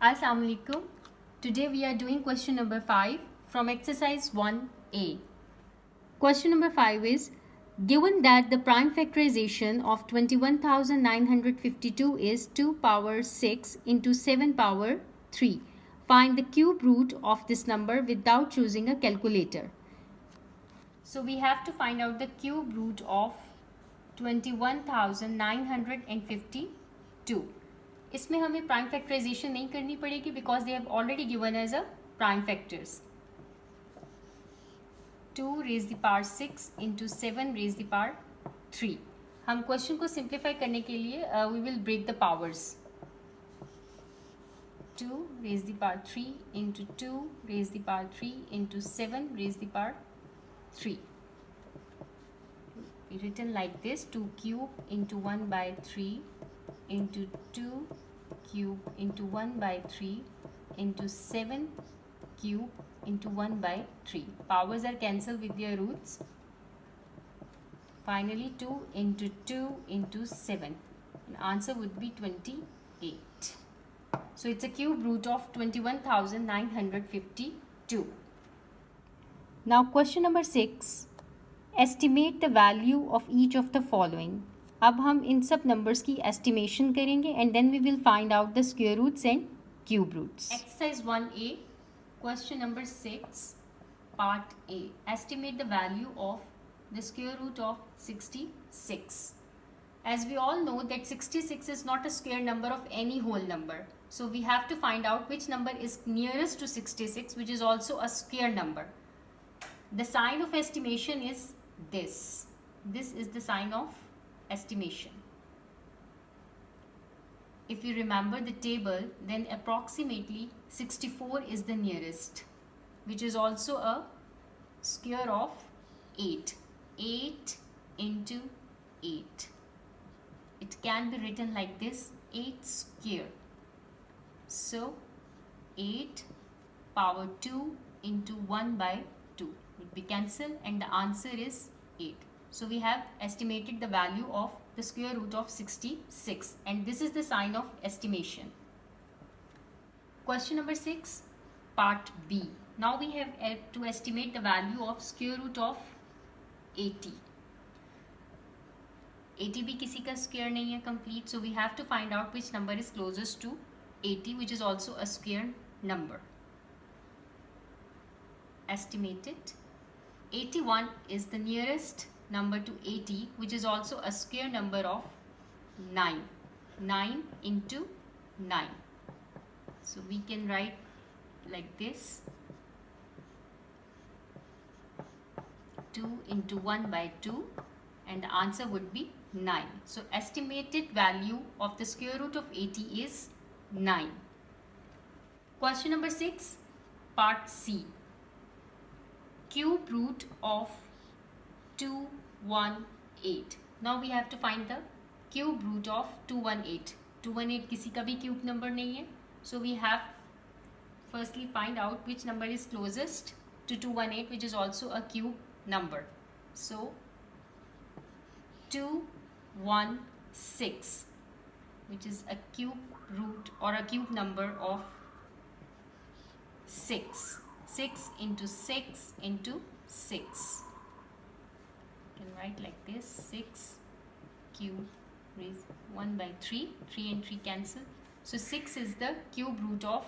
Assalamu alaikum. Today we are doing question number 5 from exercise 1A. Question number 5 is, given that the prime factorization of 21,952 is 2 power 6 into 7 power 3. Find the cube root of this number without choosing a calculator. So we have to find out the cube root of 21,952. इसमें हमें prime factorisation नहीं करनी पड़ेगी because they have already given as a prime factors. 2 raise the power 6 into 7 raise the power 3. हम question को simplify करने के लिए we will break the powers. 2 raise the power 3 into 2 raise the power 3 into 7 raise the power 3. Written like this: 2 cube into 1 by 3 into 2 cube into 1 by 3 into 7 cube into 1 by 3. Powers are cancelled with their roots. Finally 2 into 2 into 7. The answer would be 28. So it's a cube root of 21,952. Now question number 6. Estimate the value of each of the following. अब हम इन सब numbers की estimation करेंगे and then we will find out the square roots and cube roots. Exercise 1A, question number 6, part A. Estimate the value of the square root of 66. As we all know that 66 is not a square number of any whole number. So we have to find out which number is nearest to 66, which is also a square number. The sign of estimation is this. This is the sign of estimation. If you remember the table, then approximately 64 is the nearest, which is also a square of 8. 8 into 8. It can be written like this: 8 square. So 8 power 2 into 1 by 2 would be cancelled and the answer is 8. So we have estimated the value of the square root of 66 and this is the sign of estimation. Question number 6, part B. Now we have to estimate the value of square root of 80. 80 भी किसी का square नहीं है complete, so we have to find out which number is closest to 80, which is also a square number. Estimated. 81 is the nearest number to 80, which is also a square number of 9. 9 into 9. So we can write like this: 2 into 1 by 2 and the answer would be 9. So estimated value of the square root of 80 is 9. Question number 6, part C. Cube root of 218. Now we have to find the cube root of 218. 218 किसी का भी cube number नहीं है. So we have firstly find out which number is closest to 218, which is also a cube number. So 216, which is a cube root or a cube number of 6. 6 into 6 into 6. You can write like this: 6 cube is 1 by 3. 3 and 3 cancel. So 6 is the cube root of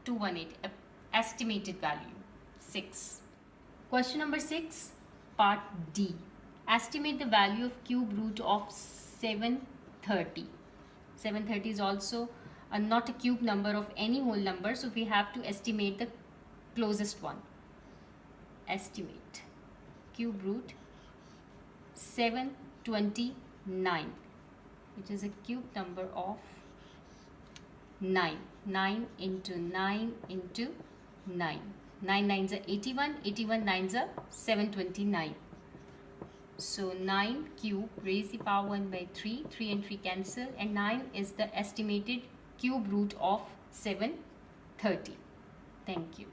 218. Estimated value 6. Question number 6, part D. Estimate the value of cube root of 730. 730 is also not a cube number of any whole number, so we have to estimate the closest one. Estimate cube root 729, which is a cube number of 9. 9 into 9 into 9. 9 9s are 81. 81 9s are 729. So 9 cube raise the power 1 by 3. 3 and 3 cancel and 9 is the estimated cube root of 730. Thank you.